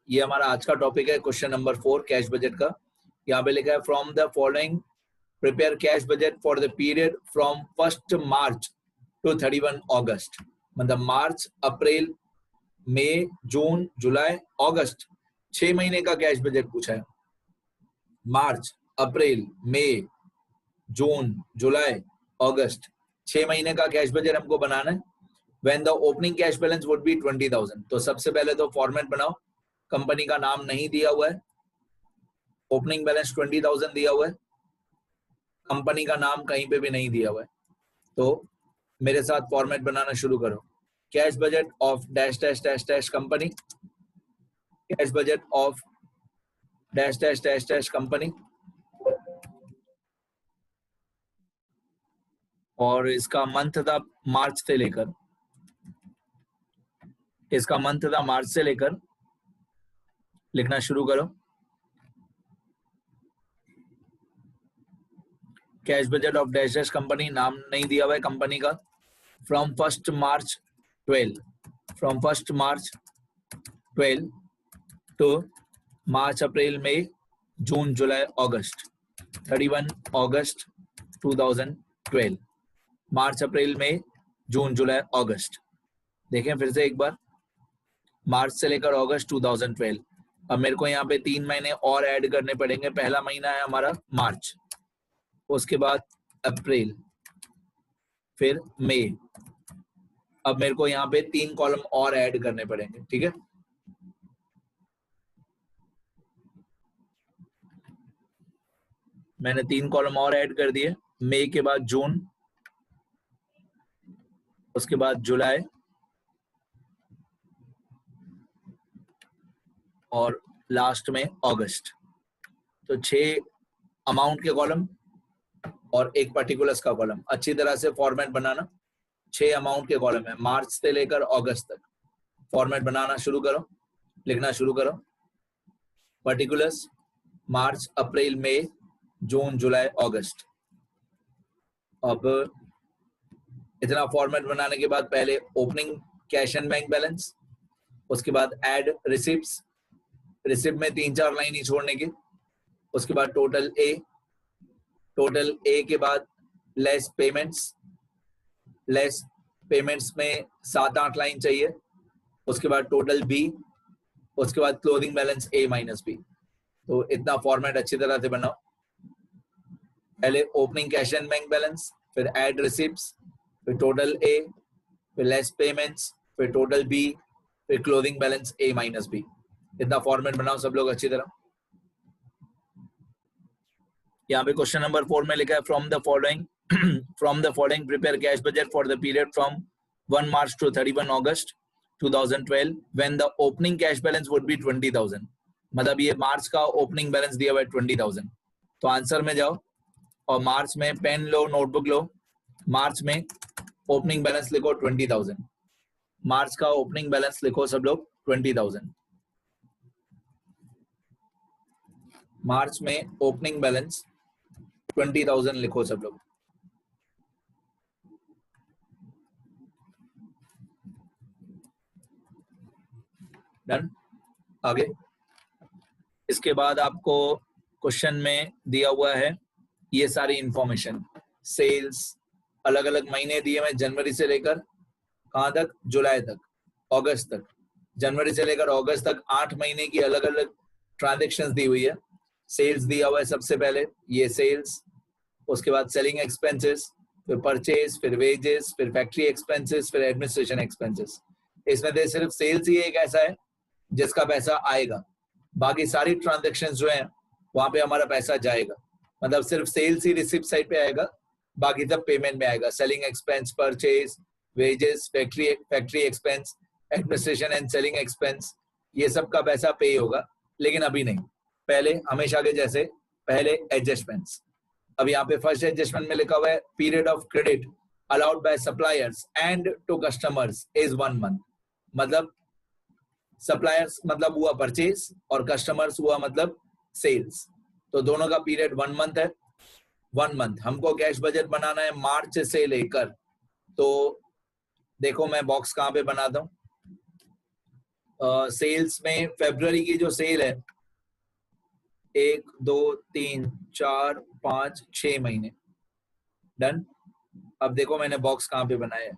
ये हमारा आज का टॉपिक है क्वेश्चन नंबर 4 कैश बजट का। यहाँ पे लिखा है from the following prepare cash budget for the period from 1 March two 31 अगस्त। मतलब मार्च, अप्रैल, मई, जून, जुलाई, अगस्त 6 महीने का कैश बजट पूछा है। मार्च, अप्रैल, मई, जून, जुलाई, अगस्त 6 महीने का कैश बजट हमको बनाना है। When the opening cash balance would be 20,000। तो सबसे पहले तो फॉर्मेट बनाओ। कंपनी का नाम नहीं दिया हुआ है, ओपनिंग बैलेंस 20,000 दिया हुआ है, कंपनी का नाम कहीं पे भी नहीं दिया हुआ है। तो मेरे साथ फॉर्मेट बनाना शुरू करो। Cash budget of dash dash dash dash company, cash budget of dash dash dash dash company, और इसका मंथ था मार्च से लेकर, इसका मंथ था मार्च से लेकर लिखना शुरू करो। Cash budget of dash dash company, नाम नहीं दिया हुआ है कंपनी का। From 1 March 12, from 1 March 12 to March, April, May, June, July, August 31 August 2012। मार्च, अप्रैल, मई, जून, जुलाई, अगस्त। देखें फिर से एक बार, मार्च से लेकर अगस्त 2012। अब मेरे को यहाँ पे 3 महीने और ऐड करने पड़ेंगे। पहला महीना है हमारा मार्च, उसके बाद अप्रैल, फिर मई। अब मेरे को यहाँ पे 3 कॉलम और ऐड करने पड़ेंगे, ठीक है। मैंने 3 कॉलम और ऐड कर दिए। मई के बाद जून, उसके बाद जुलाई, और लास्ट में अगस्त। तो 6 अमाउंट के कॉलम और एक पर्टिकुलर्स का कॉलम। अच्छी तरह से फॉर्मेट बनाना। 6 अमाउंट के कॉलम है मार्च से लेकर अगस्त तक। फॉर्मेट बनाना शुरू करो, लिखना शुरू करो। पर्टिकुलर्स मार्च, अप्रैल, मई, जून, जुलाई, अगस्त। अब इतना फॉर्मेट बनाने के बाद पहले opening cash and bank balance, उसके बाद ऐड रिसिप्ट्स, रिसिप्ट में 3-4 लाइन ही छोड़ने की। उसके बाद टोटल ए, टोटल ए के बाद लेस पेमेंट्स, लेस पेमेंट्स में 7-8 लाइन चाहिए। उसके बाद टोटल बी, उसके बाद क्लोजिंग बैलेंस ए माइनस बी। तो इतना फॉर्मेट अच्छी तरह से बनाओ। पहले opening cash and bank balance, फिर ऐड रिसिप्ट्स, फिर टोटल ए, फिर लेस पेमेंट्स, फिर टोटल बी, फिर क्लोजिंग बैलेंस ए माइनस बी। इतना फॉर्मेट बनाओ सब लोग अच्छी तरह। यहाँ पे क्वेश्चन नंबर 4 में लिखा है from the following prepare cash budget for the period from 1 March two 31 August 2012 when the opening cash balance would be 20,000। मतलब ये मार्च का ओपनिंग बैलेंस दिया हुआ है 20,000। तो आंसर में जाओ और मार्च में पेन लो, नोटबुक लो। मार्च में ओपनिंग बैलेंस लिखो 20,000। मार्च का ओपनिंग बैलेंस लिखो सब लोग 20,000। मार्च में ओपनिंग बैलेंस 20,000 लिखो सब लोग। डन। आगे इसके बाद आपको क्वेश्चन में दिया हुआ है ये सारी इंफॉर्मेशन। सेल्स अलग अलग महीने दिए हुए, जनवरी से लेकर कहां तक, जुलाई तक, अगस्त तक। जनवरी से लेकर अगस्त तक 8 महीने की अलग अलग ट्रांजेक्शन्स दी हुई है। सेल्स दिया हुआ है सबसे पहले, ये सेल्स। उसके बाद सेलिंग एक्सपेंसेस, फिर परचेज, फिर वेजेस, फिर फैक्ट्री एक्सपेंसेस, फिर एडमिनिस्ट्रेशन एक्सपेंसेस। इसमें से सिर्फ सेल्स ही एक ऐसा है जिसका पैसा आएगा, बाकी सारी ट्रांजेक्शन्स जो है वहां पे हमारा पैसा जाएगा। मतलब सिर्फ सेल्स ही रिसिप्ट साइड पे आएगा, बाकी सब पेमेंट में आएगा। Selling expense, purchase, wages, factory expense, administration and selling expense, ये सब का पैसा पे होगा। लेकिन अभी नहीं, पहले हमेशा के जैसे पहले एडजस्टमेंट्स। अब यहाँ पे फर्स्ट एडजस्टमेंट में लिखा हुआ है period of credit allowed by suppliers and to customers is 1 month. मतलब सप्लायर्स मतलब हुआ परचेज और कस्टमर्स हुआ मतलब सेल्स। तो दोनों का पीरियड 1 मंथ है। 1 मंथ हमको कैश बजट बनाना है मार्च से लेकर। तो देखो मैं बॉक्स कहां पे बनाता हूं। सेल्स में फरवरी की जो सेल है 1 2 3 4 5 6 महीने डन। अब देखो मैंने बॉक्स कहाँ पे बनाया है।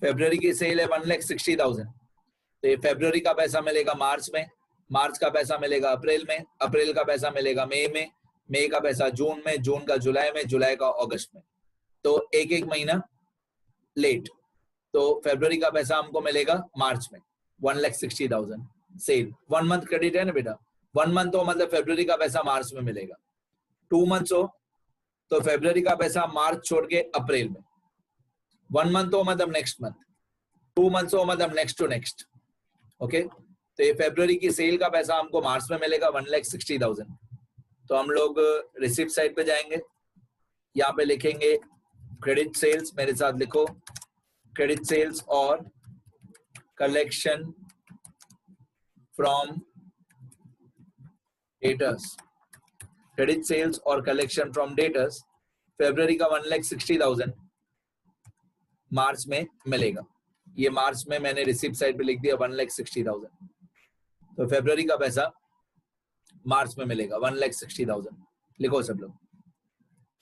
फरवरी की सेल है 1,60,000, तो ये फरवरी का पैसा मिलेगा मार्च में, मार्च का पैसा मिलेगा अप्रैल में, अप्रैल का पैसा मिलेगा मई में, मई का पैसा जून में, जून का जुलाई में, जुलाई का अगस्त में। तो एक एक महीना लेट। तो फरवरी का पैसा हमको मिलेगा मार्च में 1,60,000 सेल। 1 मंथ क्रेडिट है ना बेटा, 1 मंथ हो मतलब फरवरी का पैसा मार्च में मिलेगा। 2 मंथ्स हो तो फरवरी का पैसा मार्च छोड़ के अप्रैल में। 1 मंथ हो मतलब नेक्स्ट मंथ, 2 मंथ्स हो मतलब नेक्स्ट टू नेक्स्ट। ओके, तो ये फरवरी की सेल का पैसा हमको मार्च में मिलेगा 1,60,000। तो हम लोग रिसिप्ट साइड पे जाएंगे, यहाँ पे लिखेंगे क्रेडिट सेल्स, मेरे साथ लिखो क्रेडिट सेल्स और collection from debtors. Credit sales और कलेक्शन फ्रॉम डेटर्स फरवरी का 1,60,000 मार्च में मिलेगा। ये मार्च में मैंने रिसिप्ट साइड पे लिख दिया 1,60,000। तो फरवरी का पैसा मार्च में मिलेगा 1,60,000, लिखो सब लोग।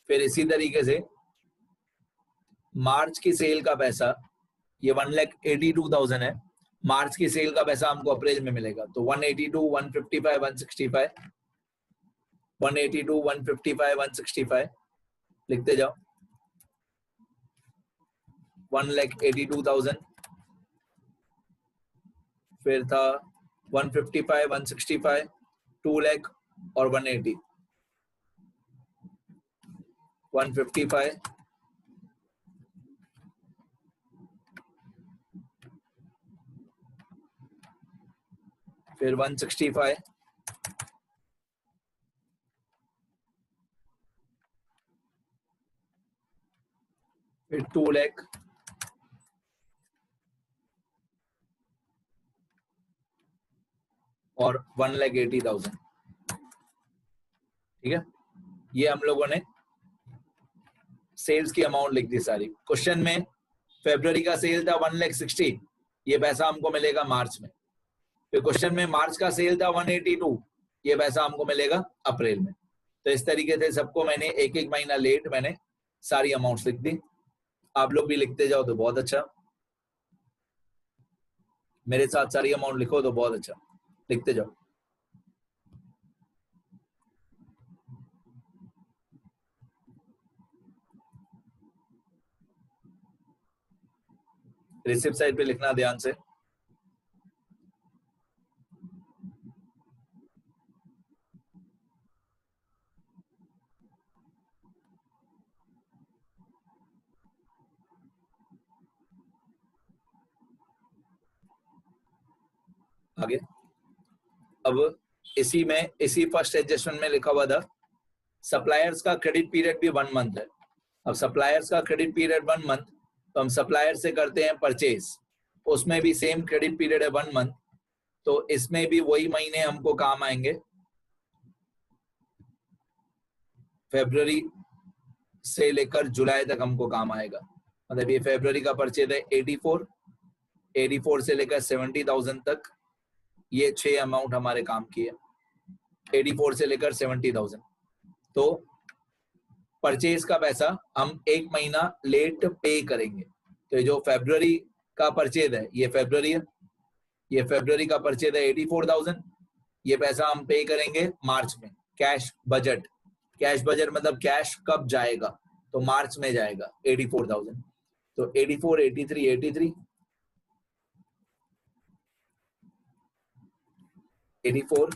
फिर इसी तरीके से मार्च की सेल का पैसा ये 1,82,000 है, मार्च की सेल का पैसा हमको अप्रैल में मिलेगा। तो 182, 155, 165, 182, 155, 165 लिखते जाओ। 1,82,000, फिर था 155, 165, 2 लाख और 180, 155, फिर 165, फिर 2 लाख और 1,80,000। ठीक है, ये हम लोगों ने सेल्स की अमाउंट लिख दी सारी। क्वेश्चन में फरवरी का सेल था 1,60,000, ये पैसा हमको मिलेगा मार्च में। फिर क्वेश्चन में मार्च का सेल था 182, ये पैसा हमको मिलेगा अप्रैल में। तो इस तरीके से सबको मैंने एक एक महीना लेट मैंने सारी अमाउंट्स लिख दी। आप लोग भी लिखते जाओ तो बहुत अच्छा, मेरे साथ सारी अमाउंट लिखो तो बहुत अच्छा, लिखते जाओ। रिसिप्ट साइड पे लिखना ध्यान से। आगे अब इसी फर्स्ट एडजस्टमेंट में लिखा हुआ था सप्लायर्स का क्रेडिट पीरियड भी 1 मंथ है। अब सप्लायर्स का क्रेडिट पीरियड 1 मंथ, तो हम सप्लायर से करते हैं परचेज, उसमें भी सेम क्रेडिट पीरियड है 1 मंथ। तो इसमें भी वही महीने हमको काम आएंगे, फरवरी से लेकर जुलाई तक हमको काम आएगा। मतलब ये फरवरी का परचेज है 84 से लेकर 70,000 तक, ये 6 अमाउंट हमारे काम की है, 84 से लेकर 70,000। तो परचेज का पैसा हम एक महीना लेट पे करेंगे। तो जो फरवरी का परचेज है ये फरवरी है, ये फरवरी का परचेज है 84,000, ये पैसा हम पे करेंगे मार्च में। कैश बजट, कैश बजट मतलब कैश कब जाएगा, तो मार्च में जाएगा 84,000। तो 84, 83, 83, 84,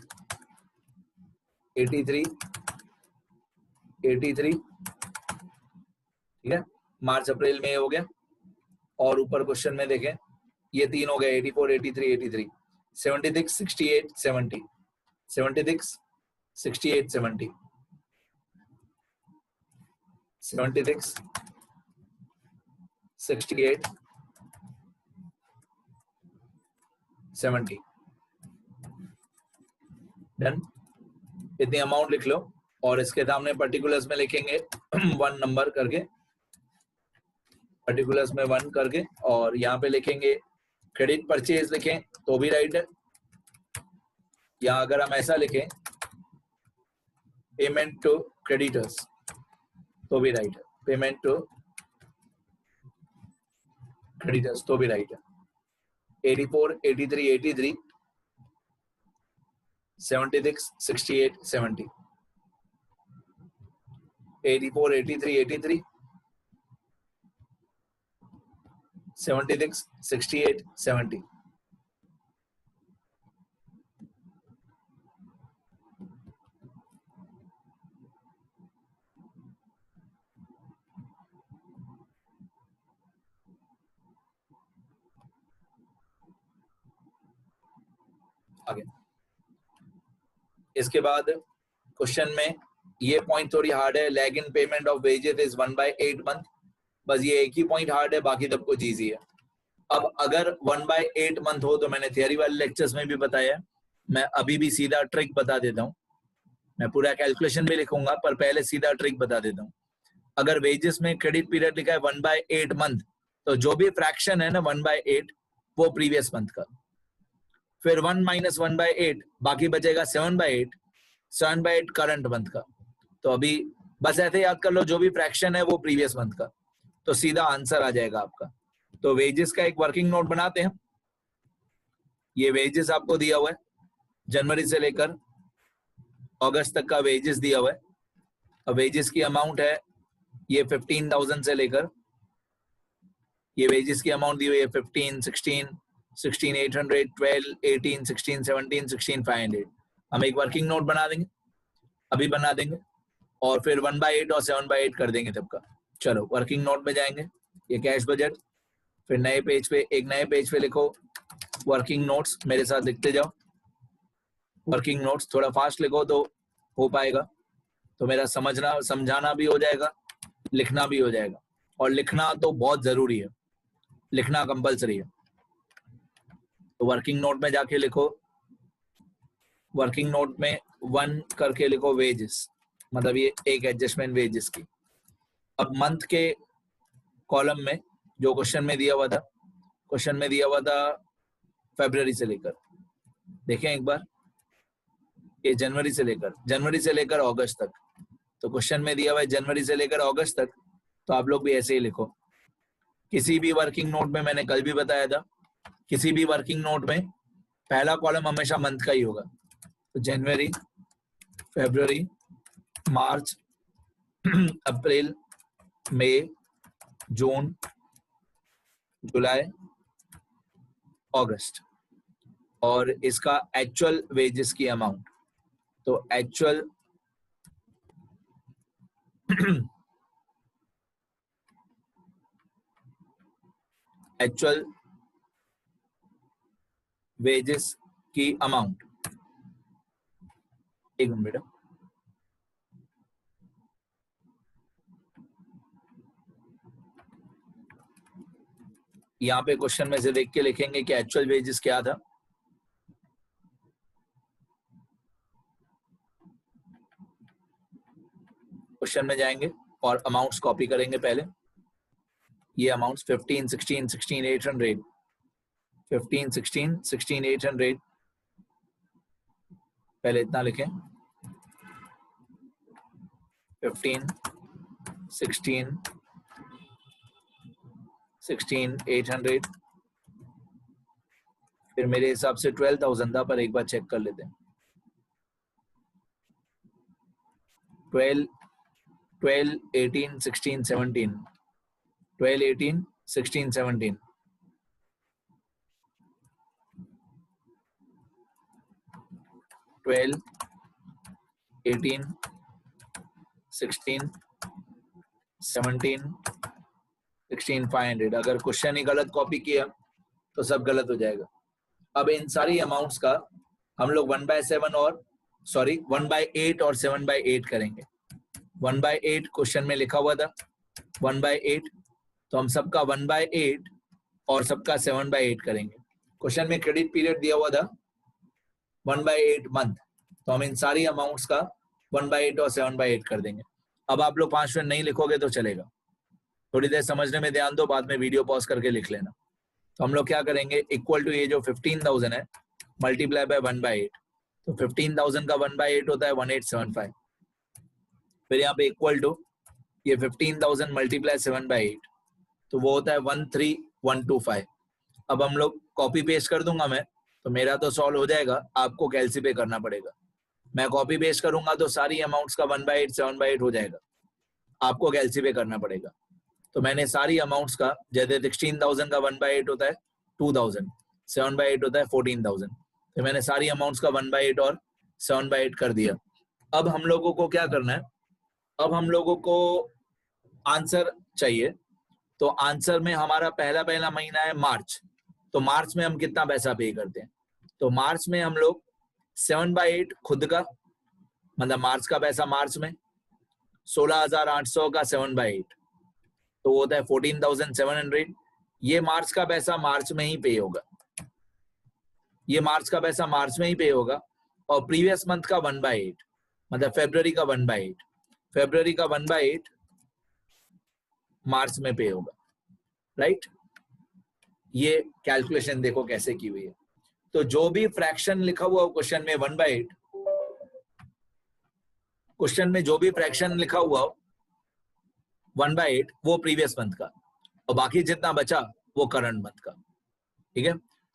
83, 83, ठीक है, मार्च अप्रैल में हो गया। और ऊपर क्वेश्चन में देखें ये 3 हो गए, 84, 83, 83, 76, 68, 70, 76, 68, 70, 76, 68, 70, डन। इतनी अमाउंट लिख लो और इसके सामने पर्टिकुलर्स में लिखेंगे 1 नंबर करके, पर्टिकुलर्स में 1 करके, और यहाँ पे लिखेंगे क्रेडिट परचेज लिखें तो भी राइट है, या अगर हम ऐसा लिखें पेमेंट टू क्रेडिटर्स तो भी राइट है, पेमेंट टू क्रेडिटर्स तो भी राइट है। 84, 83, 83, 76, 68, 70, 84, 83, 83, 76, 68, 70. आगे इसके बाद क्वेश्चन में ये पॉइंट थोड़ी हार्ड है, lag in payment of wages is 1/8 month. बस ये एक ही पॉइंट हार्ड है, बाकी सब कुछ इजी है। अब अगर 1/8 मंथ हो तो मैंने थियरी वाले लेक्चर्स में भी बताया, मैं अभी भी सीधा ट्रिक बता देता हूँ। मैं पूरा कैलकुलेशन भी लिखूंगा पर पहले सीधा ट्रिक बता देता हूँ। अगर वेजेस में क्रेडिट पीरियड लिखा है 1/8 मंथ, तो जो भी फ्रैक्शन है ना 1/8 वो प्रीवियस मंथ का, फिर 1 - 1/8 बाकी बचेगा 7/8, 7/8 करंट मंथ का। तो अभी बस ऐसे याद कर लो जो भी फ्रैक्शन है वो प्रीवियस मंथ का, तो सीधा आंसर आ जाएगा आपका। तो वेजेस का एक वर्किंग नोट बनाते हैं। ये वेजेस आपको दिया हुआ है, जनवरी से लेकर अगस्त तक का वेजेस दिया हुआ है। अब वेजेस की अमाउंट है ये 15,000 से लेकर, ये वेजेस की अमाउंट दी हुई है 15, 16, 16,800, 12, 18, 16, 17, 16,500। हम एक वर्किंग नोट बना देंगे, अभी बना देंगे, और फिर 1/8 और 7/8 कर देंगे सबका। चलो वर्किंग नोट में जाएंगे, ये कैश बजट, फिर नए पेज पे, एक नए पेज पे लिखो वर्किंग नोट्स, मेरे साथ लिखते जाओ वर्किंग नोट्स। थोड़ा फास्ट लिखो तो हो पाएगा, तो मेरा समझाना भी हो जाएगा, लिखना भी हो जाएगा। और लिखना तो बहुत जरूरी है, लिखना कंपलसरी है। तो वर्किंग नोट में जाके लिखो, वर्किंग नोट में 1 करके लिखो वेजेस, मतलब ये एक एडजस्टमेंट वेजेस की। अब मंथ के कॉलम में जो क्वेश्चन में दिया हुआ था, क्वेश्चन में दिया हुआ था फरवरी से लेकर, देखें एक बार, ये जनवरी से लेकर अगस्त तक। तो क्वेश्चन में दिया हुआ है जनवरी से लेकर अगस्त तक, तो आप लोग भी ऐसे ही लिखो। किसी भी वर्किंग नोट में, मैंने कल भी बताया था, किसी भी वर्किंग नोट में पहला कॉलम हमेशा मंथ का ही होगा। तो जनवरी, फरवरी, मार्च, अप्रैल, मई, जून, जुलाई, अगस्त, और इसका एक्चुअल वेजेस की अमाउंट। तो एक्चुअल एक्चुअल वेजेस की अमाउंट, एक मिनट बेटा, यहाँ पे क्वेश्चन में से देख के लिखेंगे कि एक्चुअल वेजेस क्या था। क्वेश्चन में जाएंगे और अमाउंट्स कॉपी करेंगे पहले। ये अमाउंट्स 15, 16, 16,800, 15, 16, 16,800, पहले इतना लिखें, 15, 16, 16,800, फिर मेरे हिसाब से 12,000 था, पर एक बार चेक कर लेते हैं। 12, 18, 16, 17, 12, 18, 16, 17, 12, 18, 16, 17, 16,500। अगर क्वेश्चन ही गलत कॉपी किया तो सब गलत हो जाएगा। अब इन सारी अमाउंट्स का हम लोग 1/7 और 1/8 और 7/8 करेंगे। 1/8 क्वेश्चन में लिखा हुआ था 1/8, तो हम सबका 1/8 और सबका 7/8 करेंगे। क्वेश्चन में क्रेडिट पीरियड दिया हुआ था 1/8 मंथ, तो हम इन सारी अमाउंट्स का 1/8 और 7/8 कर देंगे। अब आप लोग 5 मिनट नहीं लिखोगे तो चलेगा, थोड़ी देर समझने में ध्यान दो, बाद में वीडियो पॉज करके लिख लेना। तो हम लोग क्या करेंगे, इक्वल टू ये जो 15,000 है मल्टीप्लाई बाय 1/8, तो 15,000 का 1/8 होता है 1875। फिर यहाँ पे इक्वल टू ये 15,000 मल्टीप्लाई 7/8, तो वो होता है 13,125। अब हम लोग कॉपी पेस्ट कर दूंगा मैं, तो मेरा तो सॉल्व हो जाएगा, आपको कैलसी पे करना पड़ेगा। मैं कॉपी पेस्ट करूंगा तो सारी अमाउंट्स का 1/8 7/8 हो जाएगा, आपको कैलसी पे करना पड़ेगा। तो मैंने सारी अमाउंट्स का, जैसे 16,000 का 1/8 होता है 2,000, 7/8 होता है 14,000, तो मैंने सारी अमाउंट्स का 1/8 और 7/8 कर दिया। अब हम लोगों को क्या करना है, अब हम लोगों को आंसर चाहिए। तो आंसर में हमारा पहला महीना है मार्च, तो मार्च में हम कितना पैसा पे करते हैं, तो मार्च में हम लोग 7/8 खुद का, मतलब मार्च का पैसा मार्च में 16,800 का 7/8, तो वो होता है 14,700। ये मार्च का पैसा मार्च में ही पे होगा, ये मार्च का पैसा मार्च में ही पे होगा। और प्रीवियस मंथ का 1/8, मतलब फेब्रुवरी का 1/8, फेब्रुवरी का 1/8 मार्च में पे होगा, राइट। ये कैलकुलेशन देखो कैसे की हुई है। तो जो भी फ्रैक्शन लिखा हुआ क्वेश्चन में 1/8, क्वेश्चन में जो भी फ्रैक्शन लिखा हुआ 1/8 वो प्रीवियस मंथ का, और बाकी जितना बचा वो करंट मंथ का, ठीक है।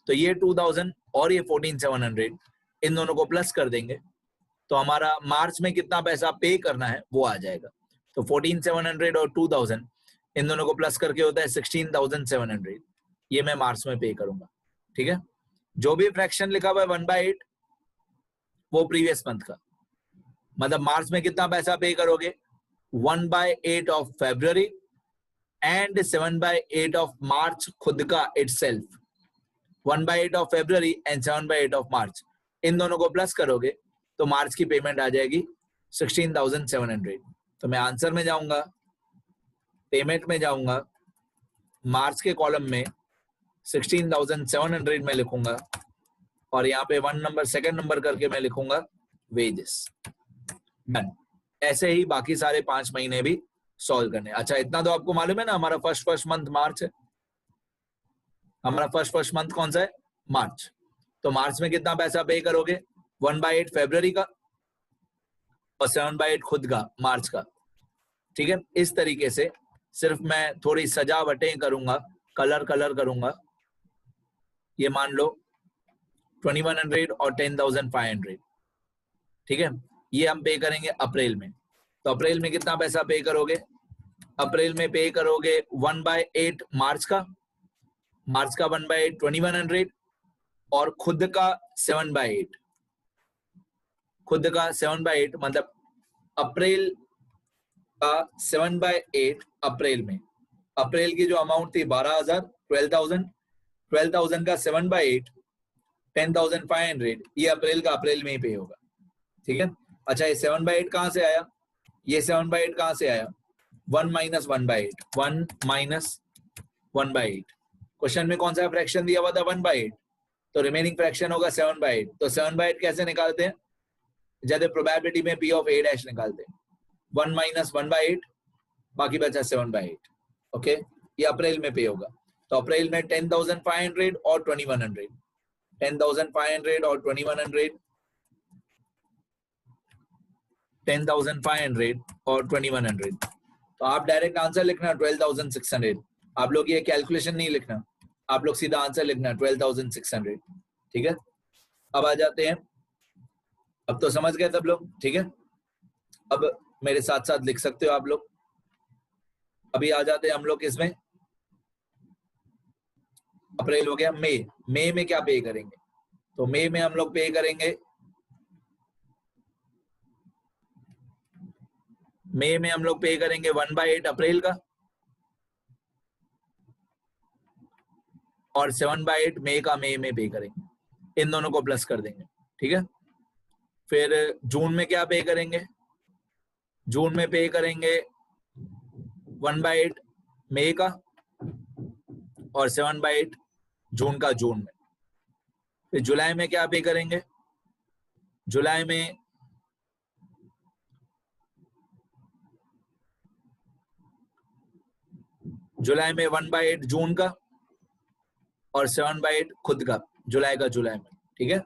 तो ये 2,000 और ये 14,700, इन दोनों को प्लस कर देंगे तो हमारा मार्च में कितना पैसा पे करना है वो आ जाएगा। तो 14,700 और 2,000 इन दोनों को प्लस करके होता है 16,700, ये मैं मार्च में पे करूंगा, ठीक है। जो भी फ्रैक्शन लिखा हुआ है 1/8 वो प्रीवियस मंथ का, मतलब मार्च में कितना पैसा पे करोगे, 1/8 of February and 7/8 of March खुद का itself, 1/8 of February and 7/8 of March, इन दोनों को प्लस करोगे तो मार्च की पेमेंट आ जाएगी 16,700। तो मैं आंसर में जाऊंगा, पेमेंट में जाऊंगा, मार्च के कॉलम में 16,700 में लिखूंगा, और यहाँ पे 1 नंबर 2nd नंबर करके मैं लिखूंगा वेजेस। डन। ऐसे ही बाकी सारे 5 महीने भी सॉल्व करने। अच्छा, इतना तो आपको मालूम है ना, हमारा फर्स्ट मंथ मार्च है, हमारा फर्स्ट मंथ कौन सा है, मार्च। तो मार्च में कितना पैसा पे करोगे, 1/8 फेब्रुवरी का और 7/8 खुद का मार्च का, ठीक है। इस तरीके से सिर्फ मैं थोड़ी सजावटें करूंगा, कलर करूंगा। ये मान लो 2100 और 10,500, ठीक है। ये हम पे करेंगे अप्रैल में। तो अप्रैल में कितना पैसा पे करोगे, अप्रैल में पे करोगे 1/8 मार्च का, मार्च का 1/8 2100 और खुद का 7/8, खुद का 7/8 मतलब अप्रैल का 7/8 अप्रैल में, अप्रैल की जो अमाउंट थी 12,000, 12,000 का 7/8 10,500, ये अप्रैल का अप्रैल में ही पे होगा, ठीक है। अच्छा, ये 7/8 कहां से आया, ये 7/8 कहां से आया, 1 - 1/8, 1 - 1/8। क्वेश्चन में कौन सा फ्रैक्शन दिया हुआ था, 1/8, तो रिमेनिंग फ्रैक्शन होगा 7/8। तो 7/8 कैसे निकालते हैं, जैसे प्रोबेबिलिटी में P of A' निकालते हैं, 1 - 1/8, बाकी बचा 7/8, ओके। ये अप्रैल में पे होगा। तो अप्रैल में 10,500 और 2100, 10,500 और 2100, 10,500 और 2100। तो आप डायरेक्ट आंसर लिखना 12,600, आप लोग ये कैलकुलेशन नहीं लिखना, आप लोग सीधा आंसर लिखना 12,600, ठीक है। अब आ जाते हैं, अब तो समझ गए सब लोग, ठीक है। अब मेरे साथ साथ लिख सकते हो आप लोग। अभी आ जाते हैं हम लोग इसमें, अप्रैल हो गया, मई में क्या पे करेंगे, तो मई में हम लोग पे करेंगे, मई में हम लोग पे करेंगे 1/8 अप्रैल का और 7/8 मई का मई में पे करेंगे, इन दोनों को प्लस कर देंगे, ठीक है। फिर जून में क्या पे करेंगे, जून में पे करेंगे 1/8 मई का और 7/8 जून का जून में। फिर जुलाई में क्या पे करेंगे, जुलाई में जुलाई में 1/8 जून का और 7/8 खुद का जुलाई का जुलाई में, ठीक है।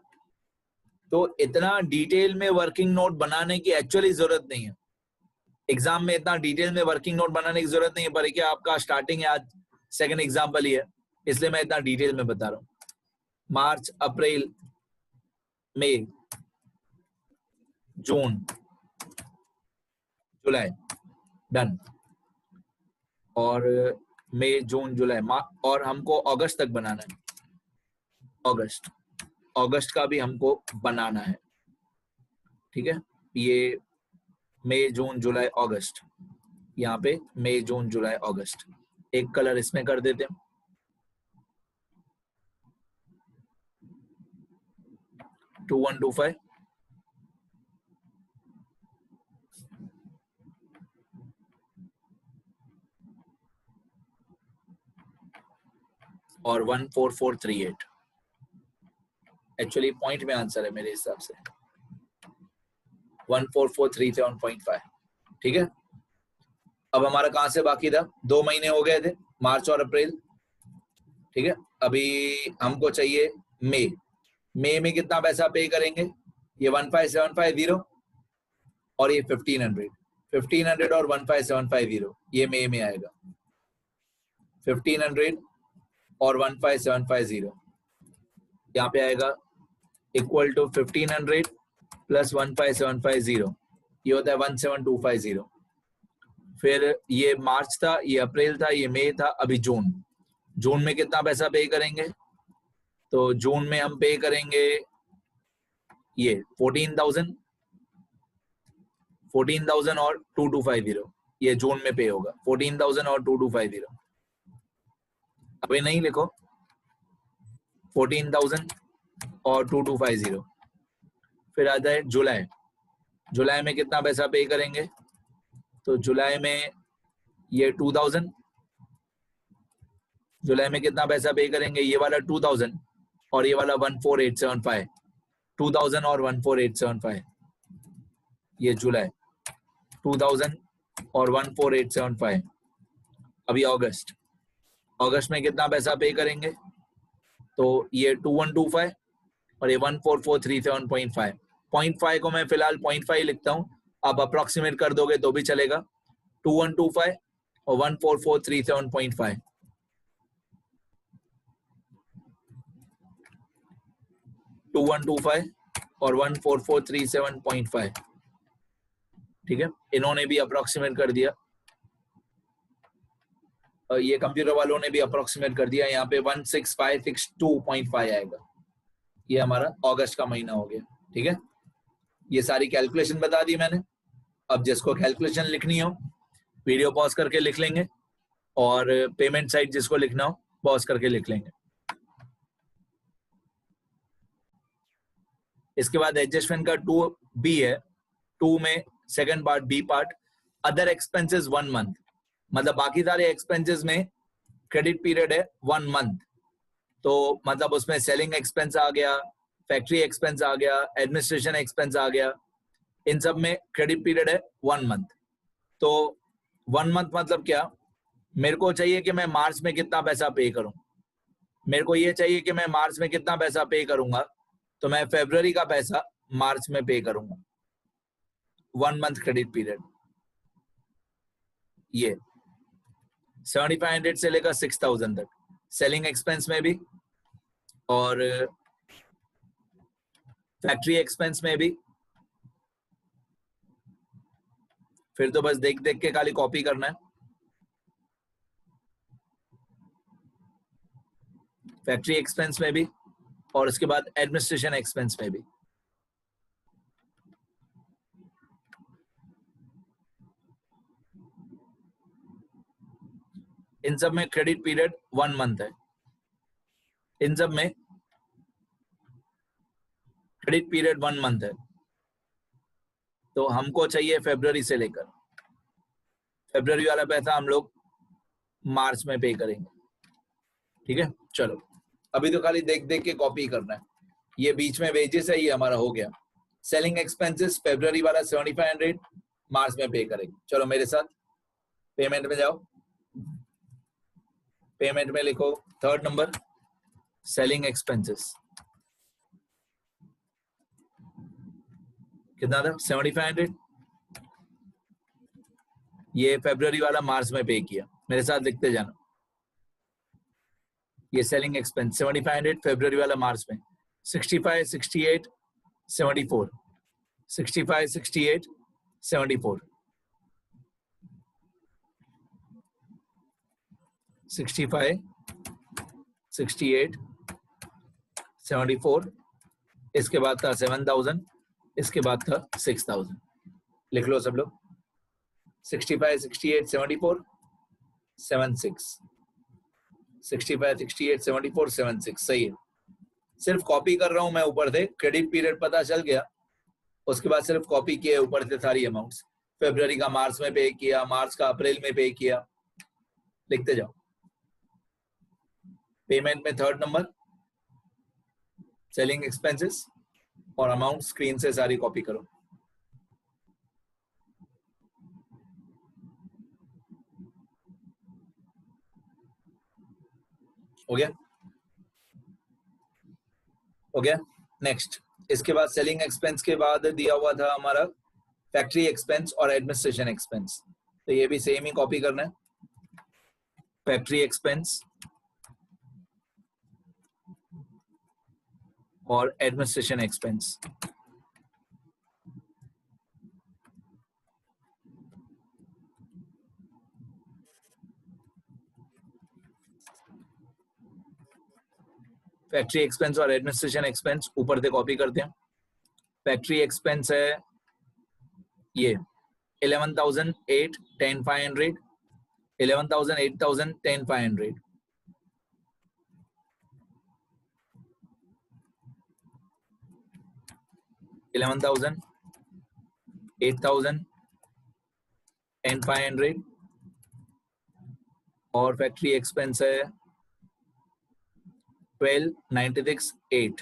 तो इतना डिटेल में वर्किंग नोट बनाने की एक्चुअली जरूरत नहीं है, एग्जाम में इतना डिटेल में वर्किंग नोट बनाने की जरूरत नहीं है, पर क्या आपका स्टार्टिंग है, आज सेकंड एग्जाम्पल ही है, इसलिए मैं इतना डिटेल में बता रहा हूँ। मार्च, अप्रैल, मई, जून, जुलाई, डन। और मई, जून, जुलाई, और हमको अगस्त तक बनाना है, अगस्त का भी हमको बनाना है, ठीक है। ये मई, जून, जुलाई, अगस्त, यहाँ पे मई, जून, जुलाई, अगस्त, एक कलर इसमें कर देते हैं। टू 1 2 5 और 1 4 4 3 8, एक्चुअली पॉइंट में आंसर है मेरे हिसाब से, 1 4 4 3 7.5, ठीक है। अब हमारा कहां से बाकी था, 2 महीने हो गए थे, मार्च और अप्रैल, ठीक है। अभी हमको चाहिए मई, मई में कितना पैसा पे करेंगे, ये 15750 और ये 1500 और 15750, ये मई में आएगा, 1500 और 15750 यहाँ पे आएगा इक्वल टू 1500 प्लस 15750, ये होता है 17250। फिर ये मार्च था, ये अप्रैल था, ये मई था, अभी जून, जून में कितना पैसा पे करेंगे, तो जून में हम पे करेंगे ये 14,000 और 2250, ये जून में पे होगा 14,000 और 2250। अभी नहीं लिखो, 14,000 और 2250। फिर आता है जुलाई, जुलाई में कितना पैसा पे करेंगे, तो जुलाई में ये 2000, जुलाई में कितना पैसा पे करेंगे, ये वाला 2000 और ये वाला 14875, 2000 और 14875, ये जुलाई 2000 और 14875। अभी अगस्त, अगस्त में कितना पैसा पे करेंगे, तो ये 2125 और ये 14437.5, 0.5 को मैं फिलहाल 0.5 लिखता हूँ, आप अप्रोक्सीमेट कर दोगे तो भी चलेगा, 2125 और 14437.5, और 14437.5, ठीक है। इन्होंने भी अप्रोक्सीमेट कर दिया, ये कंप्यूटर वालों ने भी अप्रोक्सीमेट कर दिया, यहाँ पे 16562.5 आएगा, ये हमारा अगस्त का महीना हो गया, ठीक है। ये सारी कैलकुलेशन बता दी मैंने। अब जिसको कैलकुलेशन लिखनी हो वीडियो पॉज करके लिख लेंगे, और पेमेंट साइड जिसको लिखना हो पॉज करके लिख लेंगे। इसके बाद एडजस्टमेंट का 2B है, 2 में second part B part, other expenses 1 month, मतलब बाकी सारे एक्सपेंसेस में क्रेडिट पीरियड है 1 मंथ, तो मतलब उसमें सेलिंग एक्सपेंस आ गया, फैक्ट्री एक्सपेंस आ गया, एडमिनिस्ट्रेशन एक्सपेंस आ गया, इन सब में क्रेडिट पीरियड है 1 मंथ। तो 1 मंथ मतलब क्या, मेरे को चाहिए कि मैं मार्च में कितना पैसा पे करूं, मेरे को ये चाहिए कि मैं मार्च में कितना पैसा पे करूंगा, तो मैं फरवरी का पैसा मार्च में पे करूंगा, 1 मंथ क्रेडिट पीरियड। ये 7500 से लेकर 6000 तक सेलिंग एक्सपेंस में भी और फैक्ट्री एक्सपेंस में भी। फिर तो बस देख देख के खाली कॉपी करना है, फैक्ट्री एक्सपेंस में भी और उसके बाद एडमिनिस्ट्रेशन एक्सपेंस में भी। इन सब में क्रेडिट पीरियड 1 मंथ है, इन सब में क्रेडिट पीरियड 1 मंथ है, तो हमको चाहिए फरवरी से लेकर, फरवरी वाला पैसा हम लोग मार्च में पे करेंगे, ठीक है। चलो अभी तो खाली देख देख के कॉपी करना है। ये बीच में वेजेस है, ये हमारा हो गया। सेलिंग एक्सपेंसेस फरवरी वाला 7500 मार्च में पे करेंगे। चलो मेरे साथ पेमेंट में जाओ, पेमेंट में लिखो 3rd नंबर सेलिंग एक्सपेंसेस कितना था 7500। ये फरवरी वाला मार्च में पे किया, मेरे साथ लिखते जाना। ये सेलिंग एक्सपेंस 7500 फरवरी वाला मार्च में, 65 68 74 65 68 74 65 68 74। इसके बाद था 7000, इसके बाद था 6000। लिख लो सब लोग, 65 68 74 76 65 68 74 76। सही है, सिर्फ कॉपी कर रहा हूं मैं ऊपर से, क्रेडिट पीरियड पता चल गया, उसके बाद सिर्फ कॉपी किए ऊपर से सारी अमाउंट्स। फरवरी का मार्च में पे किया, मार्च का अप्रैल में पे किया, लिखते जाओ। पेमेंट में थर्ड नंबर सेलिंग एक्सपेंसेस और अमाउंट स्क्रीन से सारी कॉपी करो। हो गया, हो गया। नेक्स्ट, इसके बाद सेलिंग एक्सपेंस के बाद दिया हुआ था हमारा फैक्ट्री एक्सपेंस और एडमिनिस्ट्रेशन एक्सपेंस, तो ये भी सेम ही कॉपी करना है। फैक्ट्री एक्सपेंस और एडमिनिस्ट्रेशन एक्सपेंस। फैक्ट्री एक्सपेंस और एडमिनिस्ट्रेशन एक्सपेंस ऊपर से कॉपी करते हैं। फैक्ट्री एक्सपेंस है ये 11,008 10,500 11,000 8,000 10,500 11,000 8,000 10,500 और फैक्ट्री एक्सपेंस है 12,96 8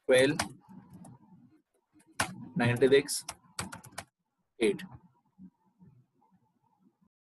12,96 8।